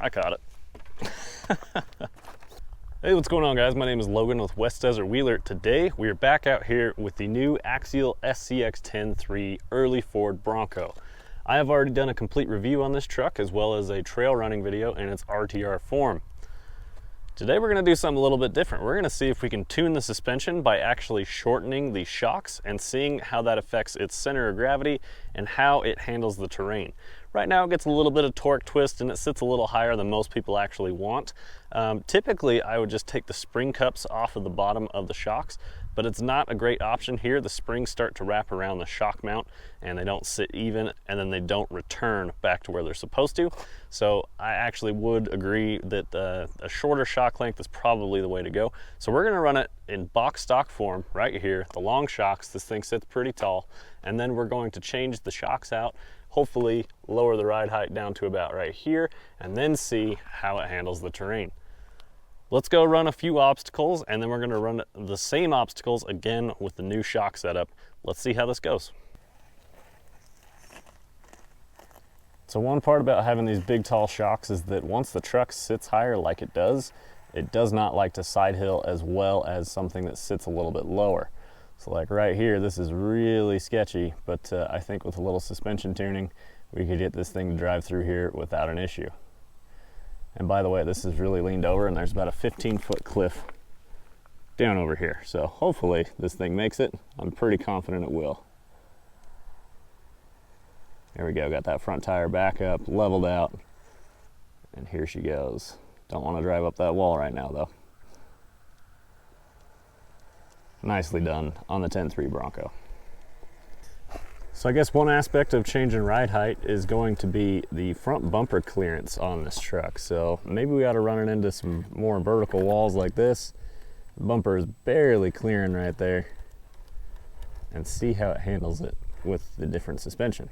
I caught it. Hey, what's going on, guys? My name is Logan with West Desert Wheeler. Today we are back out here with the new Axial SCX10 III early Ford Bronco. I have already done a complete review on this truck as well as a trail running video in its RTR form. Today we're going to do something a little bit different. We're going to see if we can tune the suspension by actually shortening the shocks and seeing how that affects its center of gravity and how it handles the terrain. Right now it gets a little bit of torque twist and it sits a little higher than most people actually want. Typically I would just take the spring cups off of the bottom of the shocks, but it's not a great option here. The springs start to wrap around the shock mount and they don't sit even, and then they don't return back to where they're supposed to. So I actually would agree that a shorter shock length is probably the way to go. So we're gonna run it in box stock form right here, the long shocks. This thing sits pretty tall, and then we're going to change the shocks out, hopefully lower the ride height down to about right here, and then see how it handles the terrain. Let's go run a few obstacles, and then we're gonna run the same obstacles again with the new shock setup. Let's see how this goes. So one part about having these big tall shocks is that once the truck sits higher like it does not like to side hill as well as something that sits a little bit lower. So like right here, this is really sketchy, but I think with a little suspension tuning, we could get this thing to drive through here without an issue. And by the way, this is really leaned over and there's about a 15-foot cliff down over here. So hopefully this thing makes it. I'm pretty confident it will. There we go, got that front tire back up, leveled out, and here she goes. Don't want to drive up that wall right now though. Nicely done on the 10.3 Bronco. So I guess one aspect of changing ride height is going to be the front bumper clearance on this truck. So maybe we ought to run it into some more vertical walls like this. The bumper is barely clearing right there, and see how it handles it with the different suspension.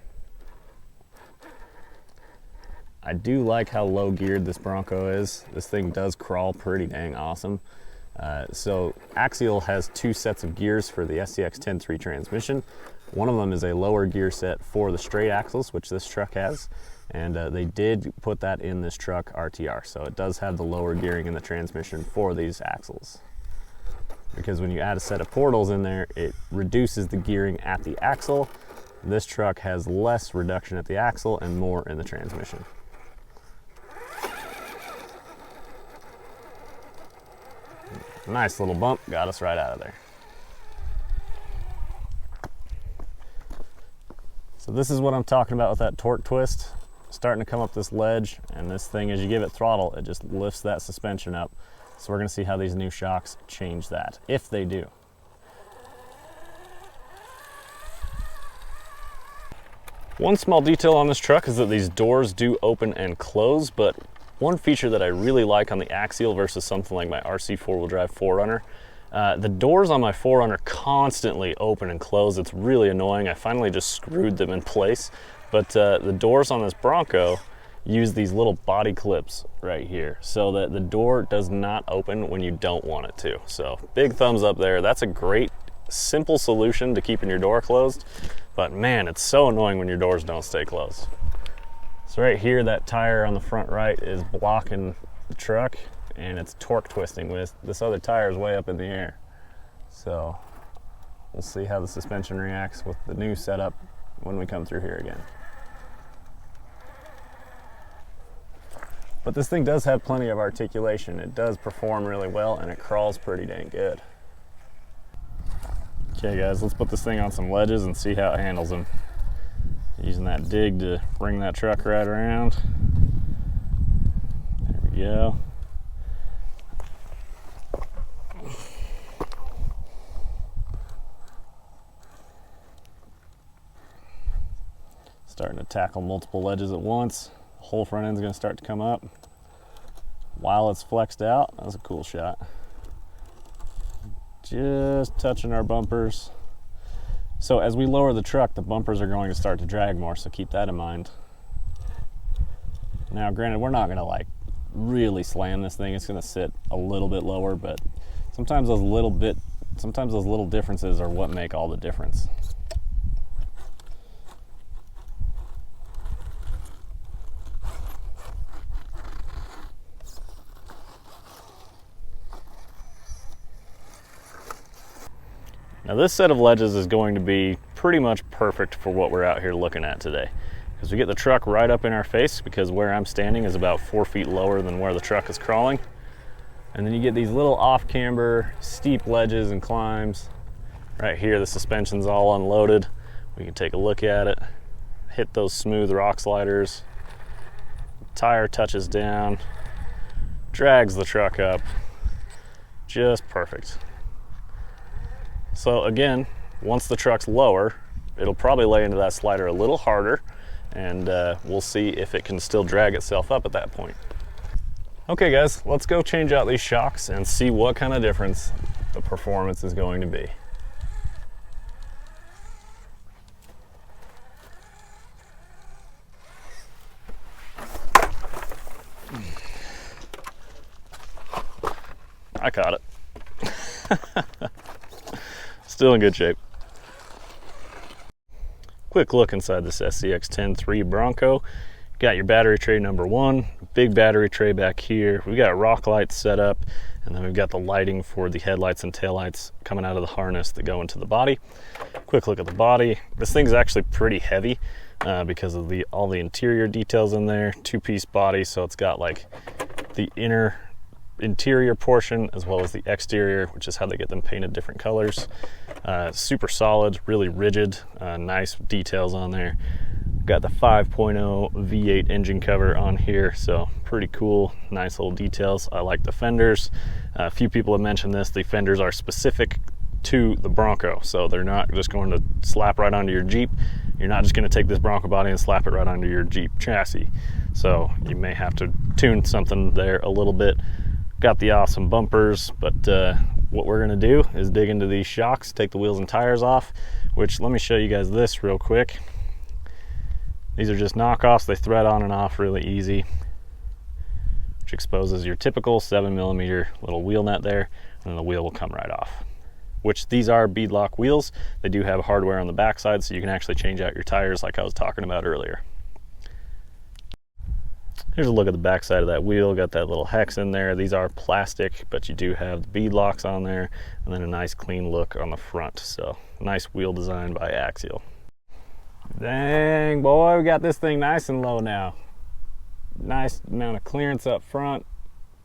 I do like how low geared this Bronco is. This thing does crawl pretty dang awesome. So Axial has two sets of gears for the SCX10 III transmission. One of them is a lower gear set for the straight axles, which this truck has, and they did put that in this truck RTR, so it does have the lower gearing in the transmission for these axles. Because when you add a set of portals in there, it reduces the gearing at the axle. This truck has less reduction at the axle and more in the transmission. Nice little bump, got us right out of there. So this is what I'm talking about with that torque twist. Starting to come up this ledge, and this thing, as you give it throttle, it just lifts that suspension up. So we're gonna see how these new shocks change that, if they do. One small detail on this truck is that these doors do open and close, but one feature that I really like on the Axial versus something like my RC four-wheel drive 4Runner, the doors on my 4Runner constantly open and close. It's really annoying. I finally just screwed them in place, but the doors on this Bronco use these little body clips right here so that the door does not open when you don't want it to. So big thumbs up there. That's a great, simple solution to keeping your door closed, but man, it's so annoying when your doors don't stay closed. So right here, that tire on the front right is blocking the truck, and it's torque twisting with this other tire is way up in the air. So we'll see how the suspension reacts with the new setup when we come through here again. But this thing does have plenty of articulation. It does perform really well, and it crawls pretty dang good. Okay guys, let's put this thing on some ledges and see how it handles them. Using that dig to bring that truck right around. There we go. Starting to tackle multiple ledges at once. The whole front end's gonna start to come up while it's flexed out. That was a cool shot. Just touching our bumpers. So as we lower the truck, the bumpers are going to start to drag more, so keep that in mind. Now granted, we're not gonna like really slam this thing. It's gonna sit a little bit lower, but sometimes those little differences are what make all the difference. Now this set of ledges is going to be pretty much perfect for what we're out here looking at today, because we get the truck right up in our face, because where I'm standing is about 4 feet lower than where the truck is crawling. And then you get these little off-camber steep ledges and climbs. Right here, the suspension's all unloaded. We can take a look at it, hit those smooth rock sliders. Tire touches down, drags the truck up, just perfect. So again, once the truck's lower, it'll probably lay into that slider a little harder, and we'll see if it can still drag itself up at that point. Okay guys, let's go change out these shocks and see what kind of difference the performance is going to be. I caught it. Still in good shape. Quick look inside this SCX10 III Bronco. Got your battery tray number 1, big battery tray back here. We've got rock lights set up, and then we've got the lighting for the headlights and taillights coming out of the harness that go into the body. Quick look at the body. This thing's actually pretty heavy because of all the interior details in there. 2-piece body, so it's got like the interior portion as well as the exterior, which is how they get them painted different colors. Super solid, really rigid, nice details on there. Got the 5.0 V8 engine cover on here, so pretty cool, nice little details. I like the fenders. A few people have mentioned this, the fenders are specific to the Bronco, so they're not just going to slap right onto your Jeep. You're not just going to take this Bronco body and slap it right onto your Jeep chassis, so you may have to tune something there a little bit. Got the awesome bumpers, but what we're going to do is dig into these shocks, take the wheels and tires off, which let me show you guys this real quick. These are just knockoffs. They thread on and off really easy, which exposes your typical 7mm little wheel nut there, and then the wheel will come right off. Which these are beadlock wheels. They do have hardware on the backside, so you can actually change out your tires like I was talking about earlier. Here's a look at the backside of that wheel. Got that little hex in there. These are plastic, but you do have the bead locks on there, and then a nice clean look on the front. So nice wheel design by Axial. Dang boy, we got this thing nice and low now. Nice amount of clearance up front.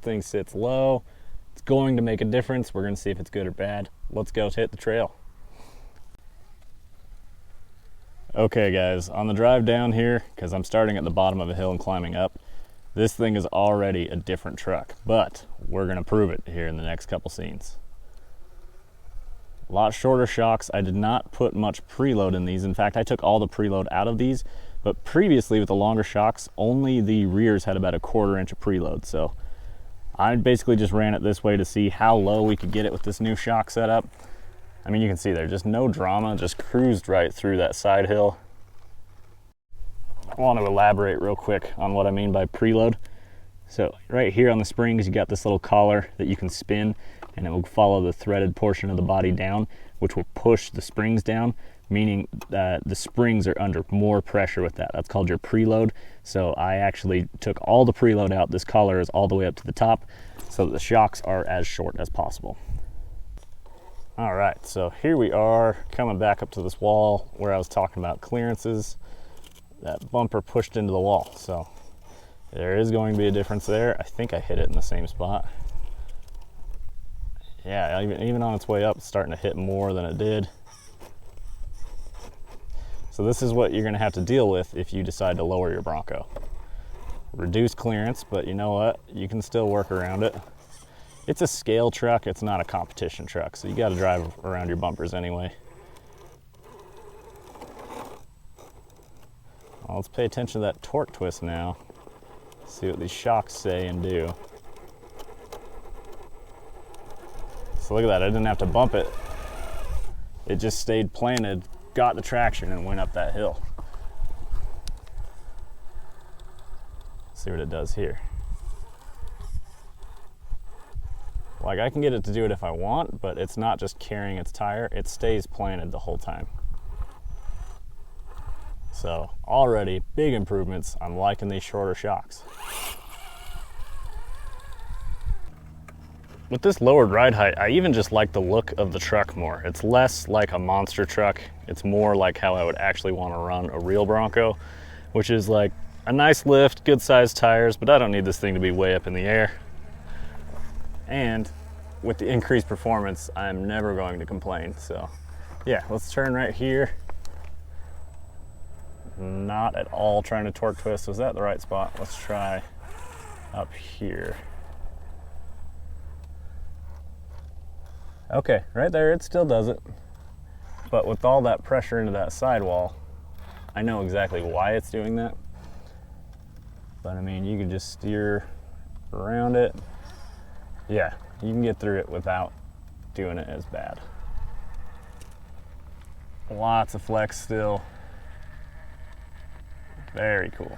Thing sits low. It's going to make a difference. We're going to see if it's good or bad. Let's go hit the trail. Okay guys, on the drive down here, because I'm starting at the bottom of a hill and climbing up, this thing is already a different truck, but we're going to prove it here in the next couple scenes. A lot shorter shocks. I did not put much preload in these. In fact, I took all the preload out of these, but previously with the longer shocks, only the rears had about a 1/4 inch of preload. So I basically just ran it this way to see how low we could get it with this new shock setup. I mean, you can see there, just no drama, just cruised right through that side hill. I want to elaborate real quick on what I mean by preload. So right here on the springs, you got this little collar that you can spin, and it will follow the threaded portion of the body down, which will push the springs down, meaning that the springs are under more pressure with that. That's called your preload. So I actually took all the preload out. This collar is all the way up to the top, so that the shocks are as short as possible. All right, so here we are coming back up to this wall where I was talking about clearances. That bumper pushed into the wall, so there is going to be a difference there. I think I hit it in the same spot. Yeah, even on its way up, it's starting to hit more than it did. So this is what you're going to have to deal with if you decide to lower your Bronco. Reduce clearance, but you know what? You can still work around it. It's a scale truck, it's not a competition truck, so you got to drive around your bumpers anyway. Well, let's pay attention to that torque twist now. See what these shocks say and do. So look at that, I didn't have to bump it. It just stayed planted, got the traction, and went up that hill. See what it does here. Like, I can get it to do it if I want, but it's not just carrying its tire, it stays planted the whole time. So already big improvements. I'm liking these shorter shocks. with this lowered ride height, I even just like the look of the truck more. It's less like a monster truck. It's more like how I would actually want to run a real Bronco, which is like a nice lift, good sized tires, but I don't need this thing to be way up in the air. And with the increased performance, I'm never going to complain. So yeah, let's turn right here. Not at all trying to torque twist. Was that the right spot? Let's try up here. Okay, right there, it still does it. But with all that pressure into that sidewall, I know exactly why it's doing that. But I mean, you can just steer around it. Yeah, you can get through it without doing it as bad. Lots of flex still. Very cool.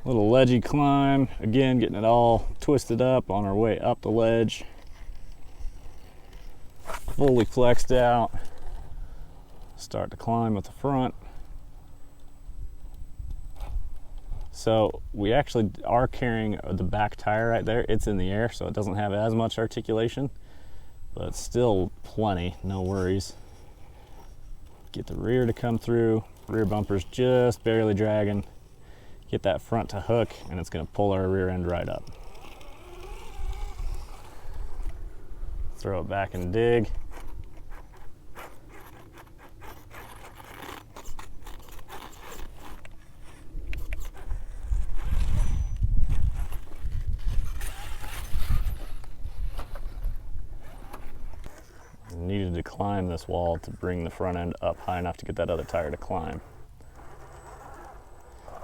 Little ledgy climb. Again, getting it all twisted up on our way up the ledge. Fully flexed out. Start to climb with the front. So we actually are carrying the back tire right there. It's in the air, so it doesn't have as much articulation, but it's still plenty, no worries. Get the rear to come through. Rear bumper's just barely dragging. Get that front to hook, and it's gonna pull our rear end right up. Throw it back and dig. Needed to climb this wall to bring the front end up high enough to get that other tire to climb.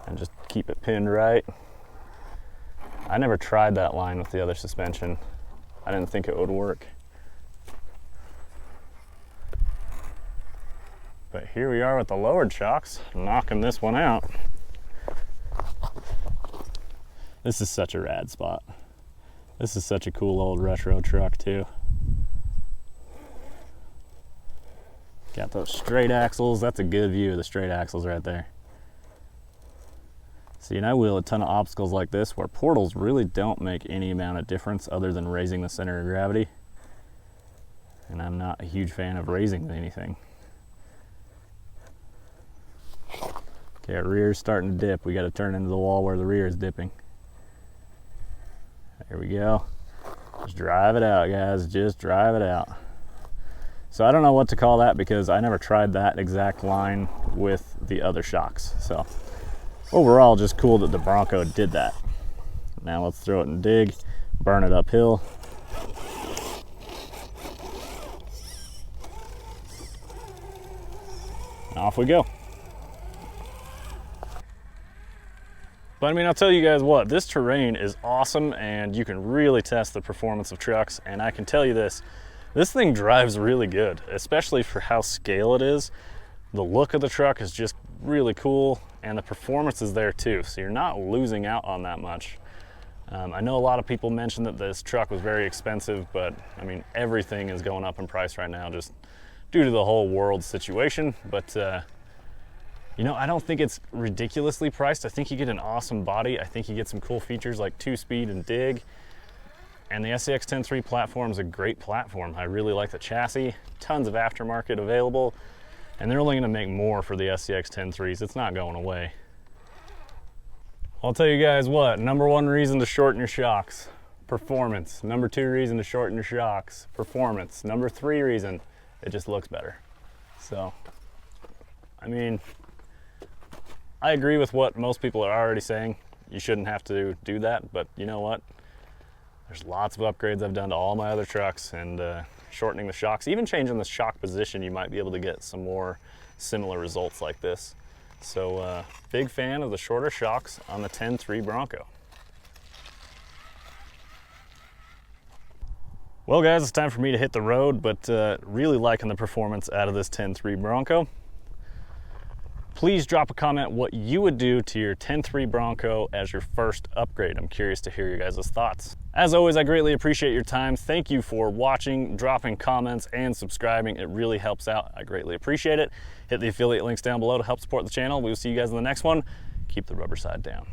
And just keep it pinned right. I never tried that line with the other suspension. I didn't think it would work. But here we are with the lowered shocks, knocking this one out. This is such a rad spot. This is such a cool old retro truck too. Got those straight axles. That's a good view of the straight axles right there. See, and I wheel a ton of obstacles like this where portals really don't make any amount of difference other than raising the center of gravity. And I'm not a huge fan of raising anything. Okay, our rear's starting to dip. We got to turn into the wall where the rear is dipping. There we go. Just drive it out, guys. Just drive it out. So I don't know what to call that because I never tried that exact line with the other shocks. So overall, just cool that the Bronco did that. Now let's throw it and dig, burn it uphill. And off we go. But I mean, I'll tell you guys what, this terrain is awesome and you can really test the performance of trucks. And I can tell you this thing drives really good, especially for how scale it is. The look of the truck is just really cool and the performance is there too, so you're not losing out on that much. I know a lot of people mentioned that this truck was very expensive, but I mean, everything is going up in price right now just due to the whole world situation. But you know, I don't think it's ridiculously priced. I think you get an awesome body. I think you get some cool features like 2-speed and dig. And the SCX10 III platform is a great platform. I really like the chassis, tons of aftermarket available, and they're only gonna make more for the SCX10 IIIs. It's not going away. I'll tell you guys what, number one reason to shorten your shocks, performance. Number two reason to shorten your shocks, performance. Number three reason, it just looks better. So, I mean, I agree with what most people are already saying. You shouldn't have to do that, but you know what? There's lots of upgrades I've done to all my other trucks, and shortening the shocks, even changing the shock position, you might be able to get some more similar results like this. So big fan of the shorter shocks on the 10 III Bronco. Well guys, it's time for me to hit the road, but really liking the performance out of this 10 III Bronco. Please drop a comment what you would do to your 10 III Bronco as your first upgrade. I'm curious to hear your guys' thoughts. As always, I greatly appreciate your time. Thank you for watching, dropping comments, and subscribing. It really helps out. I greatly appreciate it. Hit the affiliate links down below to help support the channel. We will see you guys in the next one. Keep the rubber side down.